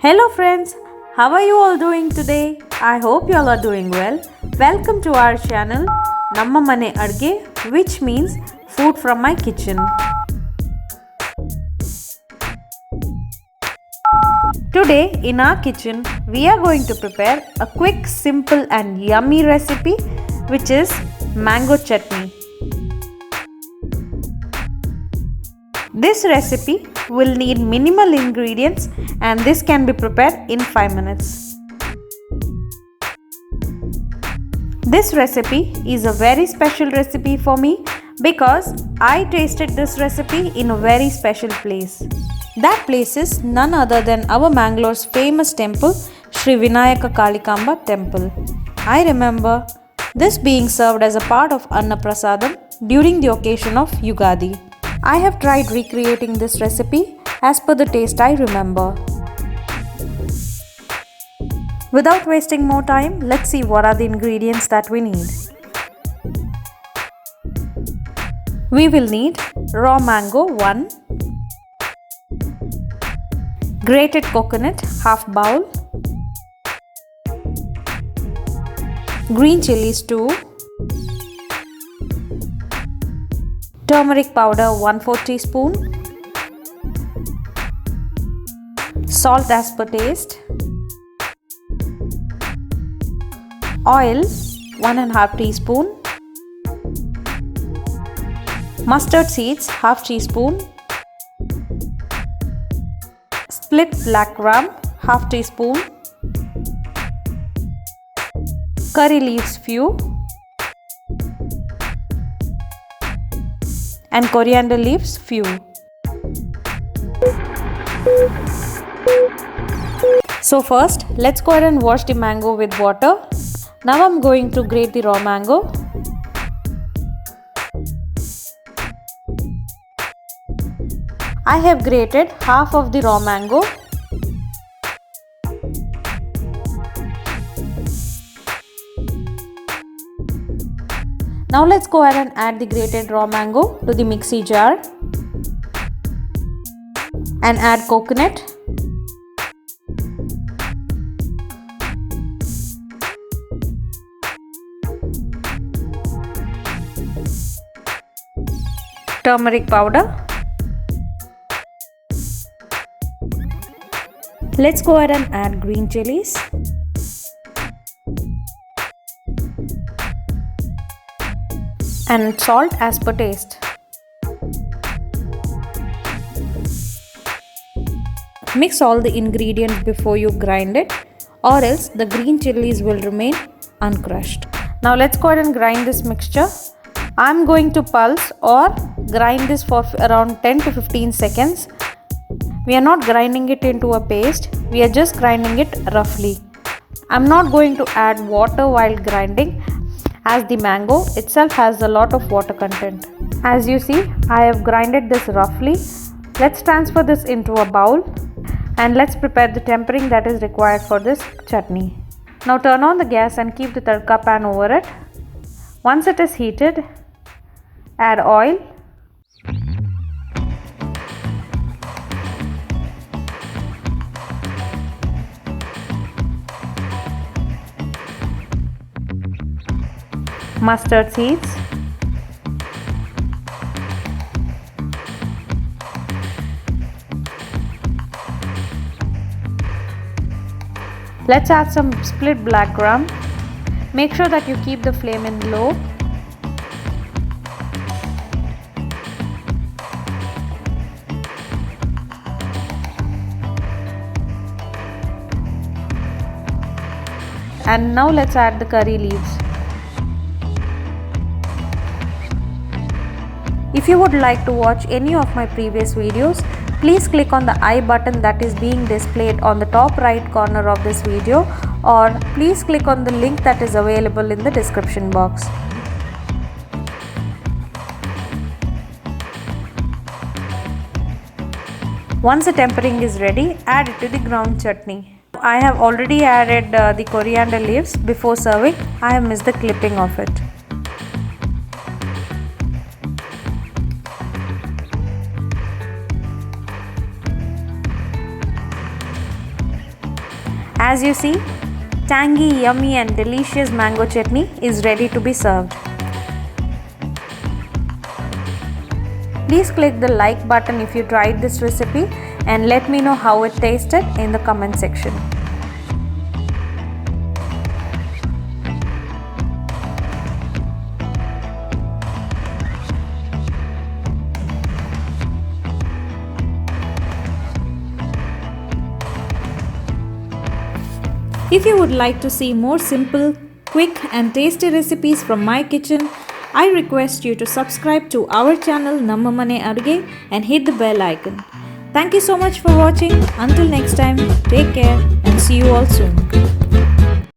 Hello friends, how are you all doing today? I hope you all are doing well. Welcome to our channel Namma Mane Aduge, which means food from my kitchen. Today in our kitchen we are going to prepare a quick, simple and yummy recipe which is mango chutney. This recipe will need minimal ingredients and this can be prepared in 5 minutes. This recipe is a very special recipe for me because I tasted this recipe in a very special place. That place is none other than our Mangalore's famous temple, Sri Vinayaka Kalikamba temple. I remember this being served as a part of Anna Prasadam during the occasion of Yugadi. I have tried recreating this recipe as per the taste I remember. Without wasting more time, let's see what are the ingredients that we need. We will need raw mango 1, grated coconut half bowl, green chilies 2, turmeric powder 1/4 teaspoon, salt as per taste, oil 1/2 teaspoon, mustard seeds half teaspoon, split black gram half teaspoon, curry leaves few, and coriander leaves few. So first, let's go ahead and wash the mango with water. Now I'm going to grate the raw mango. I have grated half of the raw mango. Now let's go ahead and add the grated raw mango to the mixie jar and add coconut, turmeric powder. Let's go ahead and add green chilies. And salt as per taste. Mix all the ingredients before you grind it, or else the green chilies will remain uncrushed. Now let's go ahead and grind this mixture. I'm going to pulse or grind this for around 10 to 15 seconds. We are not grinding it into a paste, we are just grinding it roughly. I'm not going to add water while grinding, as the mango itself has a lot of water content. As you see, I have grinded this roughly. Let's transfer this into a bowl and let's prepare the tempering that is required for this chutney. Now turn on the gas and keep the tadka pan over it. Once it is heated, add oil, mustard seeds, let's add some split black gram. Make sure that you keep the flame in low. And now let's add the curry leaves. If you would like to watch any of my previous videos, please click on the I button that is being displayed on the top right corner of this video, or please click on the link that is available in the description box. Once the tempering is ready, add it to the ground chutney. I have already added the coriander leaves before serving. I have missed the clipping of it. As you see, tangy, yummy and delicious mango chutney is ready to be served. Please click the like button if you tried this recipe and let me know how it tasted in the comment section. If you would like to see more simple, quick and tasty recipes from my kitchen, I request you to subscribe to our channel Namma Aduge and hit the bell icon. Thank you so much for watching. Until next time, take care and see you all soon.